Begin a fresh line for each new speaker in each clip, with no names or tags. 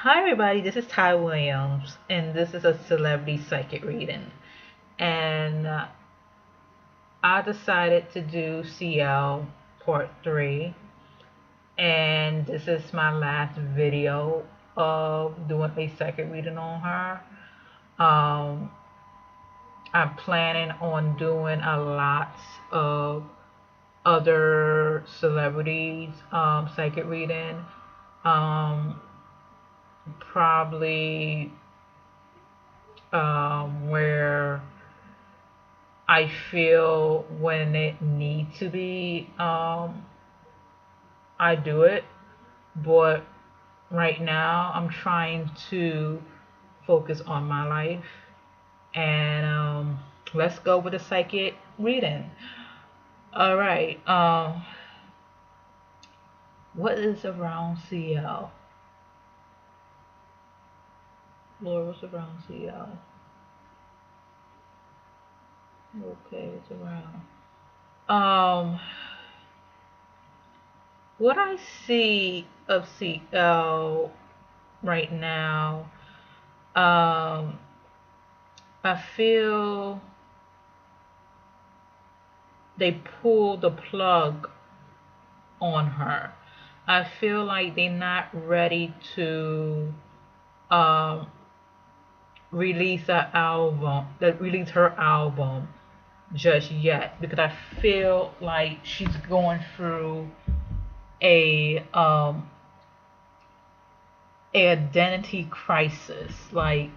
Hi everybody, this is Ty Williams, and this is a celebrity psychic reading. And I decided to do CL Part 3, and this is my last video of doing a psychic reading on her. Um, I'm planning on doing a lot of other celebrities psychic reading. Um, Probably where I feel when it needs to be, I do it. But right now, I'm trying to focus on my life. And let's go with a psychic reading. All right. What is around CL? Lord, what's around CL? Okay, it's around. Um, what I see of CL right now, um, I feel they pull the plug on her. I feel like they're not ready to um, release release her album just yet because I feel like she's going through a um, a identity crisis. Like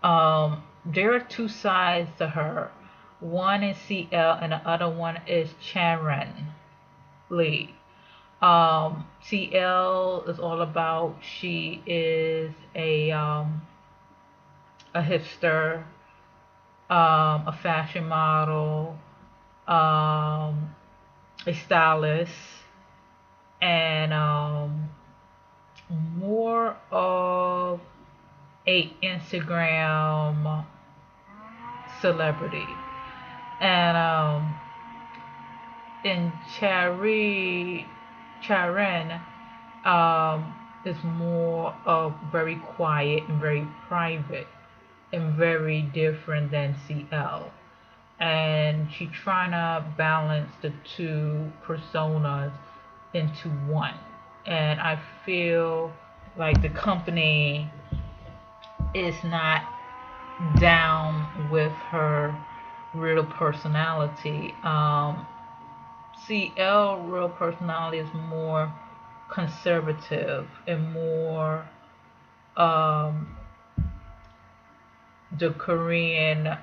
there are two sides to her. One is CL and the other one is Chae-rin Lee. CL is all about she is a hipster, a fashion model, um, a stylist, and more of a Instagram celebrity. And in Chae-rin is more of very quiet and very private and very different than CL. And she's trying to balance the two personas into one. And I feel like the company is not down with her real personality. CL real personality is more conservative and more um, the Korean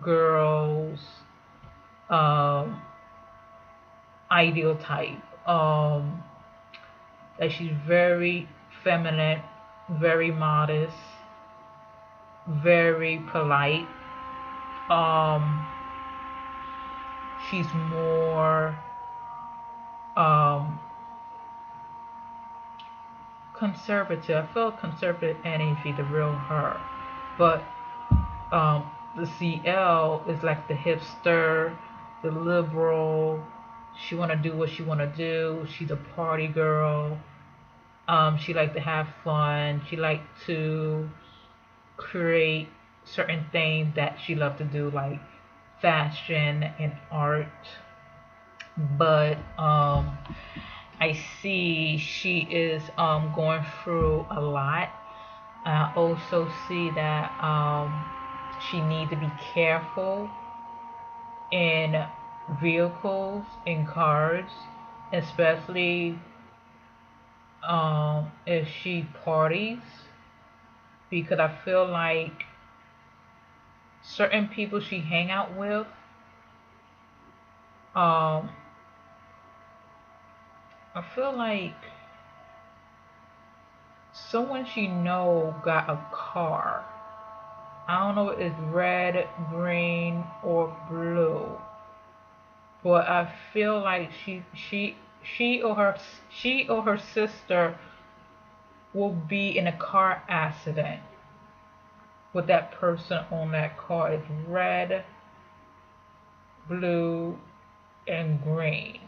girls um, ideal type. That she's very feminine, very modest, very polite. Um, she's more um, conservative. I feel conservative energy, the real her. But the CL is like the hipster, the liberal. She wanna do what she wanna do. She's a party girl. She like to have fun. She like to create certain things that she loved to do, like fashion and art. But I see she is going through a lot. I also see that she needs to be careful in vehicles, in cars, especially if she parties, because I feel like certain people she hang out with, um, I feel like someone she know got a car. I don't know if it's red, green, or blue, but I feel like she or her sister will be in a car accident with that person on that car. It's red, blue, and green.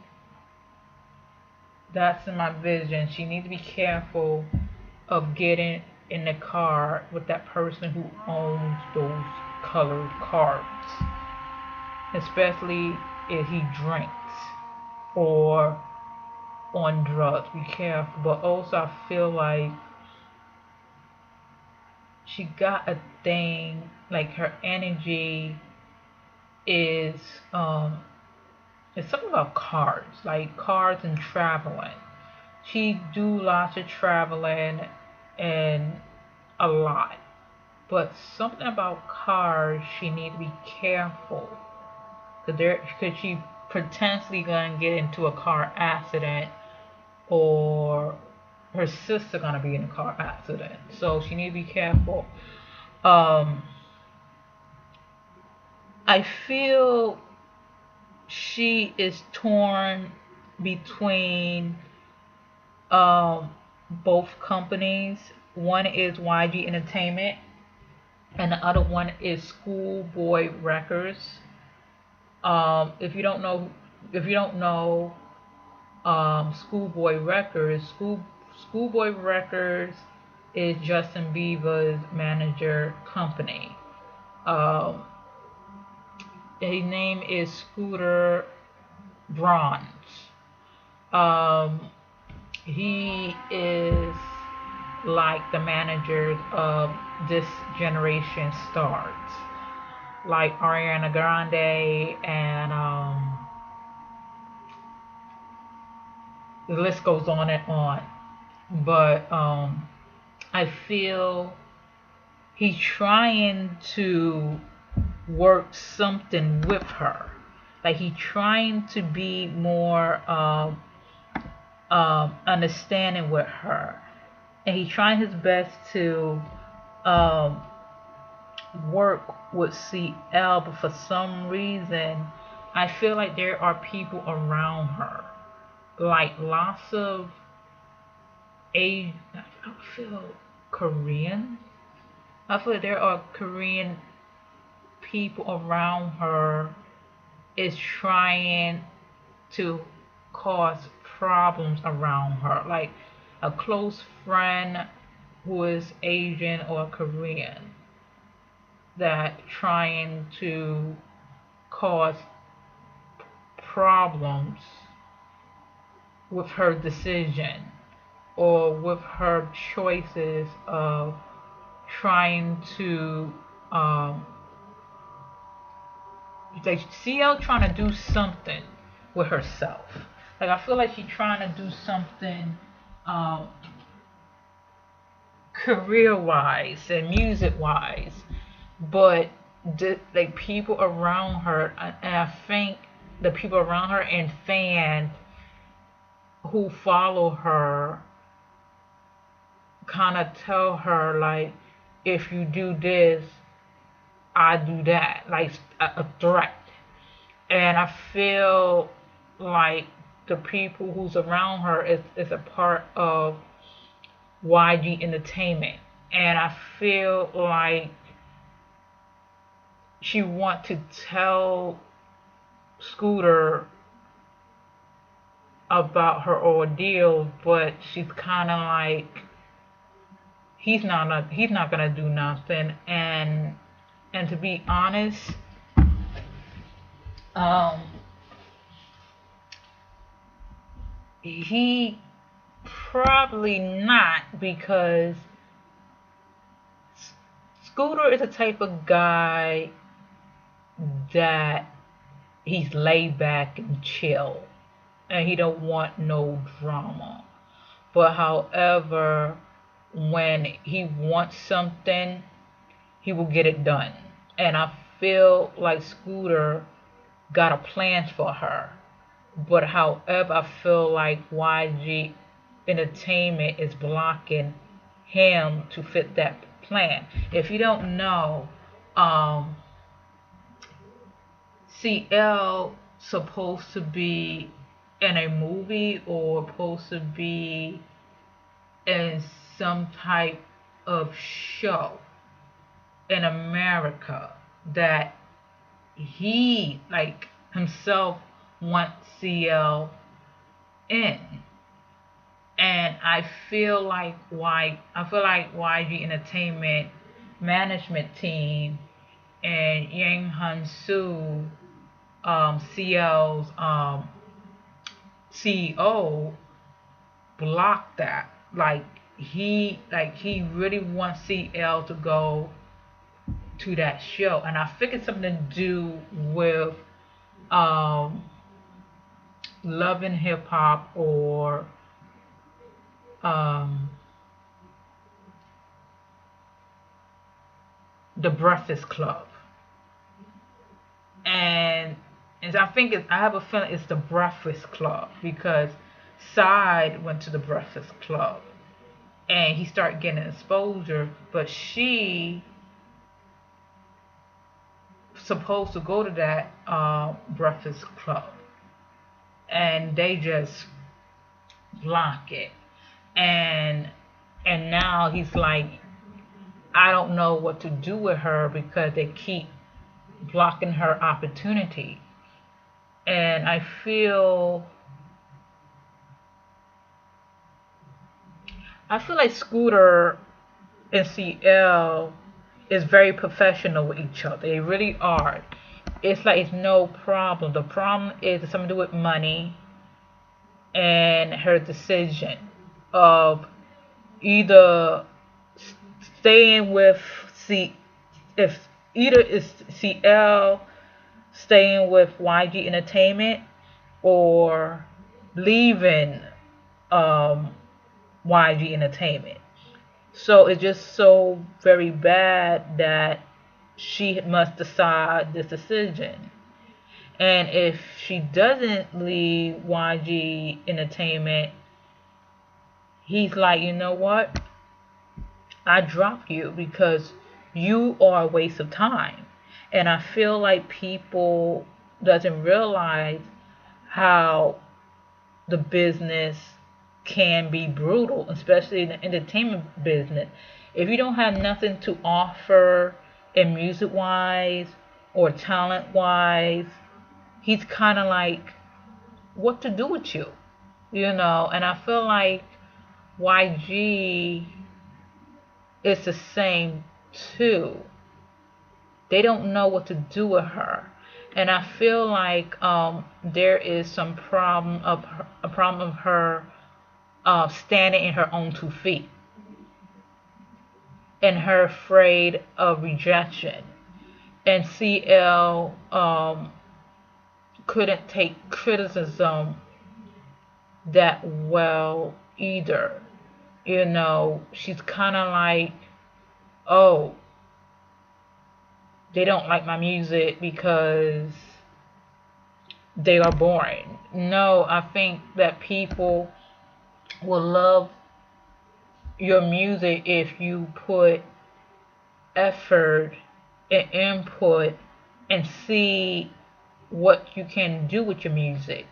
That's in my vision. She needs to be careful of getting in the car with that person who owns those colored cards, especially if he drinks or on drugs. Be careful. But also, I feel like she got a thing, like her energy is it's something about cards, like cards and traveling. She do lots of traveling and a lot, but something about cars, she need to be careful because she potentially gonna get into a car accident, or her sister gonna be in a car accident, so she need to be careful. um I feel she is torn between um both companies. One is YG Entertainment and the other one is Schoolboy Records. If you don't know, if you don't know Schoolboy Records, Schoolboy Records is Justin Bieber's manager company. Um, his name is Scooter Braun. Um, he is like the manager of this generation stars, like Ariana Grande, and the list goes on and on. But I feel he's trying to work something with her. Like he's trying to be more understanding with her, and he's trying his best to um, work with CL. But for some reason, I feel like there are people around her, like lots of I feel Korean. I feel like there are Korean people around her is trying to cause problems around her, like a close friend who is Asian or Korean that trying to cause problems with her decision or with her choices of trying to like CL trying to do something with herself. Like I feel like she's trying to do something um, career wise and music wise, but like people around her, and I think the people around her and fans who follow her kind of tell her like, if you do this, I do that, like a threat. And I feel like the people who's around her is a part of YG Entertainment, and I feel like she want to tell Scooter about her ordeal, but she's kind of like, he's not gonna do nothing. And to be honest, um, he probably not, because Scooter is a type of guy that he's laid back and chill, and he don't want no drama. But however, when he wants something, he will get it done. And I feel like Scooter got a plan for her. But however, I feel like YG Entertainment is blocking him to fit that plan. If you don't know, um, CL supposed to be in a movie or supposed to be in some type of show in America that he like himself wants CL in. And I feel like YG Entertainment management team and Yang Hun Soo, CL's CEO, blocked that. He really wants CL to go to that show, and I think it's something to do with um, Love and Hip Hop or um, the Breakfast Club, and I have a feeling it's the Breakfast Club because Side went to the Breakfast Club and he started getting exposure, but she supposed to go to that Breakfast Club, and they just block it, and now he's like, I don't know what to do with her because they keep blocking her opportunity, and I feel like Scooter and CL is very professional with each other. They really are. It's like it's no problem. The problem is something to do with money and her decision of either staying with C if either is CL staying with YG Entertainment or leaving um, YG Entertainment. So it's just so very bad that she must decide this decision. And if she doesn't leave YG Entertainment, he's like, you know what? I drop you because you are a waste of time. And I feel like people doesn't realize how the business can be brutal, especially in the entertainment business. If you don't have nothing to offer in music wise or talent wise, he's kind of like, what to do with you, And I feel like YG is the same too. They don't know what to do with her, and I feel like there is some a problem of her standing in her own 2 feet, and her afraid of rejection. And CL couldn't take criticism that well either. She's kind of like, oh, they don't like my music because they are boring. No, I think that people will love your music if you put effort and input and see what you can do with your music.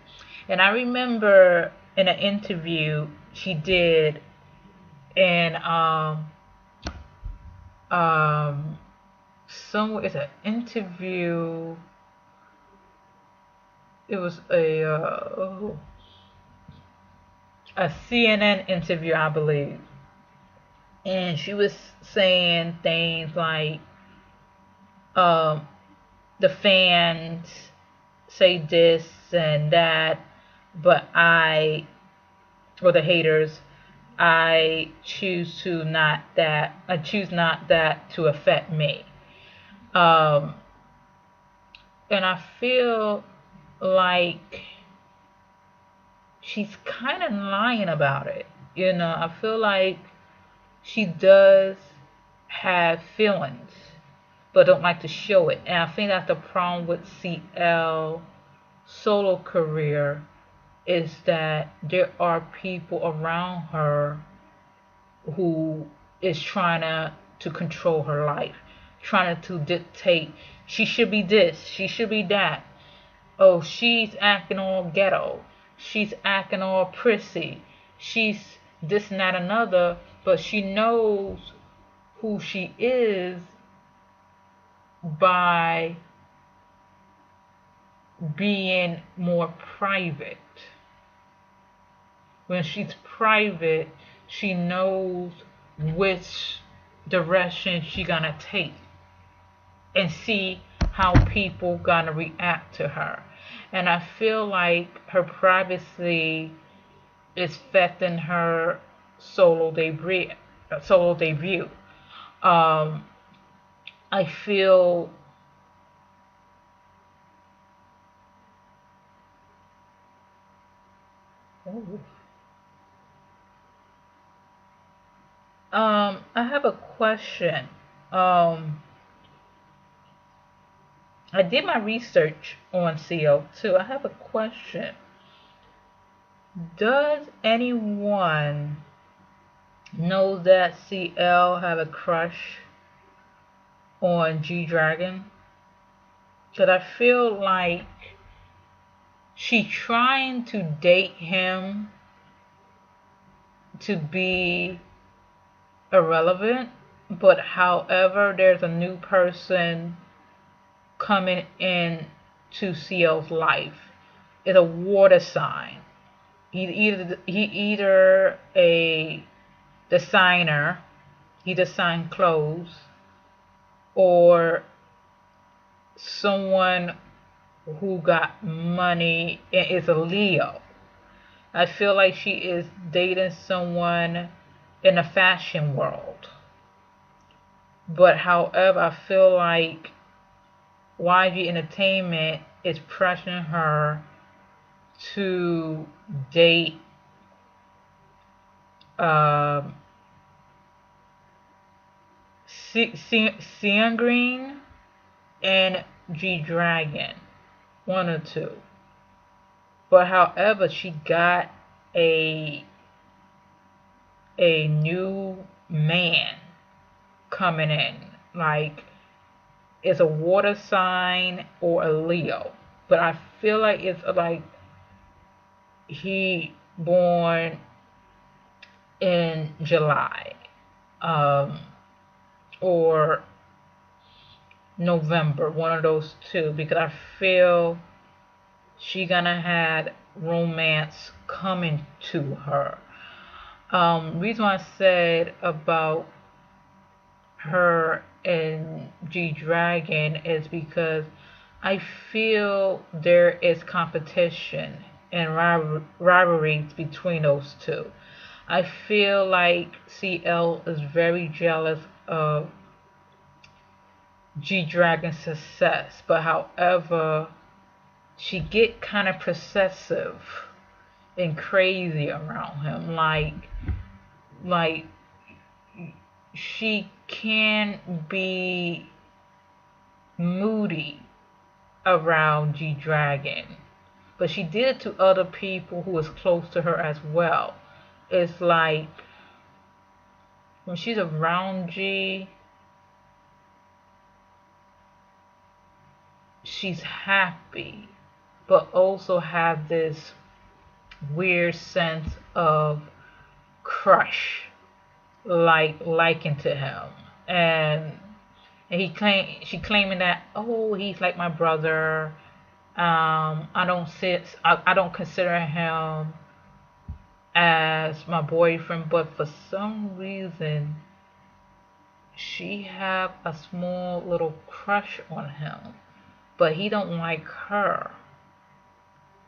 And I remember in an interview she did in somewhere, it's an interview, it was a CNN interview, I believe, and she was saying things like, um, the fans say this and that, but or the haters, I choose not that to affect me. Um, and I feel like she's kind of lying about it. I feel like she does have feelings, but don't like to show it. And I think that's the problem with CL solo career is that there are people around her who is trying to control her life, trying to dictate she should be this, she should be that. Oh, she's acting all ghetto. She's acting all prissy. She's this and that another, but she knows who she is by being more private. When she's private, she knows which direction she gonna take and see how people gonna react to her. And I feel like her privacy is affecting her solo debut. Solo debut. Um, I feel. I have a question. Um, I did my research on CO2. I have a question. Does anyone know that CL have a crush on G Dragon? Cause I feel like she trying to date him to be irrelevant, but however, there's a new person coming in to CL's life. It's a water sign. He either a designer, he design clothes, or someone who got money and is a Leo. I feel like she is dating someone in the fashion world. But however, I feel like YG Entertainment is pressuring her to date um, Chae-rin and G Dragon, one or two. But however, she got a a new man coming in. Like it's a water sign or a Leo. But I feel like it's like he born in July. Um or November, one of those two, because I feel she gonna have romance coming to her. Reason why I said about her and G Dragon is because I feel there is competition and rivalries between those two. I feel like CL is very jealous of G Dragon's success, but however, she get kind of possessive and crazy around him. Like she can be moody around G Dragon, but she did it to other people who was close to her as well. It's like when she's around G, she's happy, but also have this weird sense of crush, like liking to him, and she claiming that, oh, he's like my brother. I don't consider him as my boyfriend, but for some reason she have a small little crush on him, but he don't like her.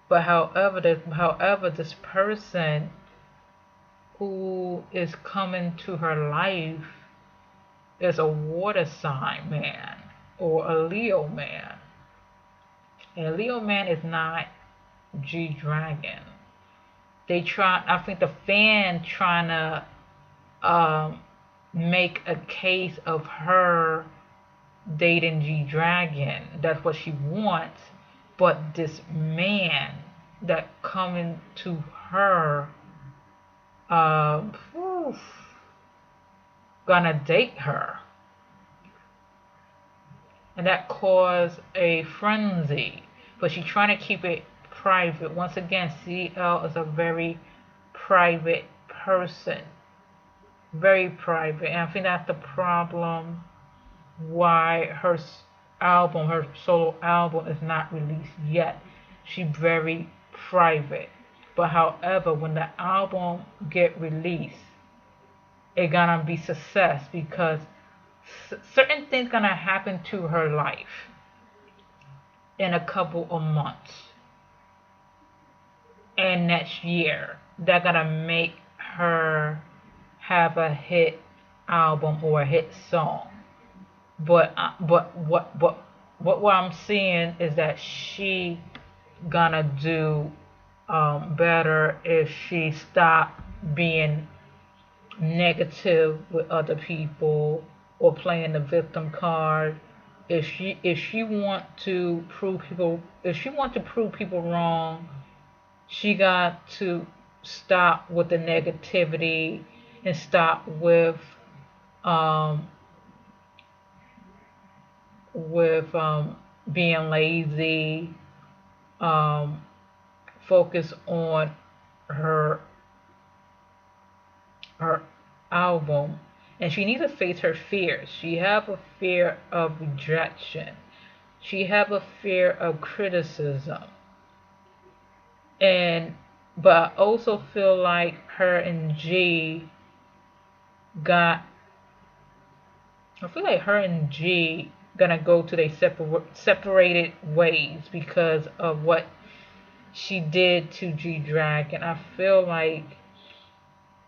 But however, this person who is coming to her life is a water sign man or a Leo man. And a Leo man is not G Dragon. I think the fan trying to make a case of her dating G Dragon. That's what she wants. But this man that coming to her, oof, gonna date her, and that caused a frenzy. But she's trying to keep it private. Once again, CL is a very private person, very private, and I think that's the problem why her solo album is not released yet. She's very private. But however, when the album get released, it gonna be success because certain things gonna happen to her life in a couple of months and next year that gonna make her have a hit album or a hit song. But what I'm seeing is that she gonna do better if she stop being negative with other people or playing the victim card. If she want to prove people wrong, she got to stop with the negativity and stop um with being lazy. Um, Focus on her her album, and she needs to face her fears. She have a fear of rejection. She have a fear of criticism, and but I also feel like her and G got. I feel like her and G gonna go to their separated ways because of what she did to G Dragon. I feel like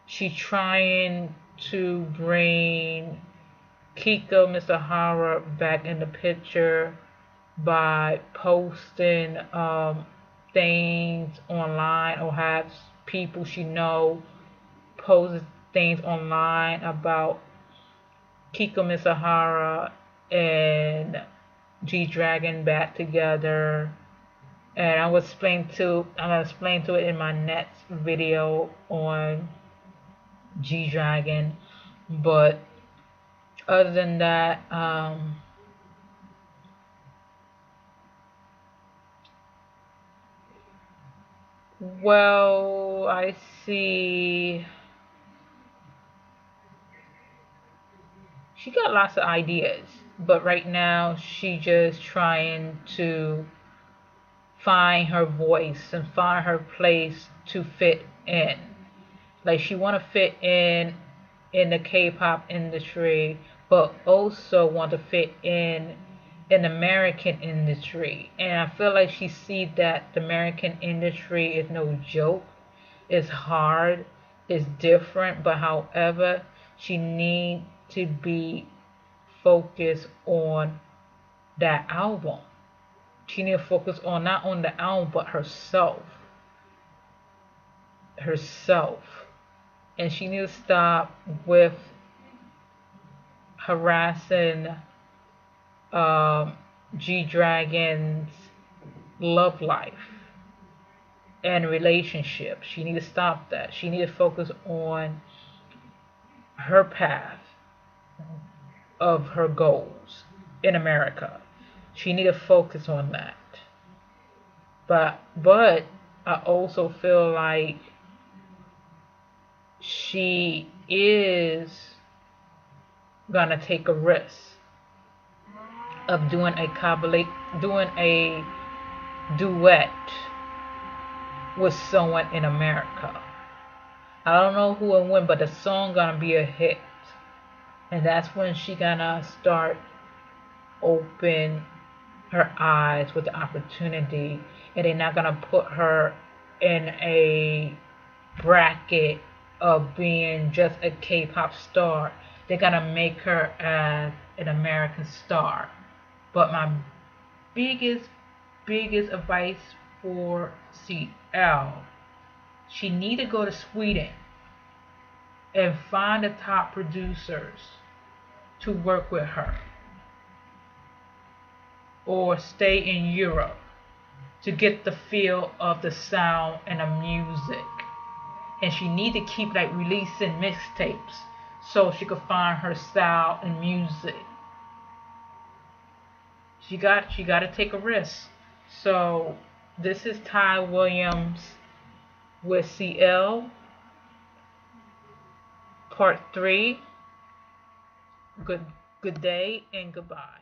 she trying to bring Kiko Misahara back in the picture by posting things online or have people she know post things online about Kiko Misahara and G Dragon back together. And I'm gonna explain to it in my next video on G Dragon. But other than that, well, I see she got lots of ideas, but right now she just trying to find her voice and find her place to fit in. Like she want to fit in the K-pop industry, but also want to fit in the American industry. And I feel like she see that the American industry is no joke. It's hard. It's different. But however, she need to be focused on that album. She need to focus on not on the album but herself. Herself. And she needs to stop with harassing G Dragon's love life and relationship. She needs to stop that. She needs to focus on her path of her goals in America. She needs to focus on that. But I also feel like she is gonna take a risk of doing a duet with someone in America. I don't know who and when, but the song gonna be a hit, and that's when she gonna start open her eyes with the opportunity, and they're not gonna put her in a bracket of being just a K-pop star. They're gonna make her as an American star. But my biggest advice for CL, she need to go to Sweden and find the top producers to work with her, or stay in Europe to get the feel of the sound and the music. And she need to keep like releasing mixtapes so she could find her style and music. She got to take a risk. So this is Ty Williams with CL Part 3. Good day and goodbye.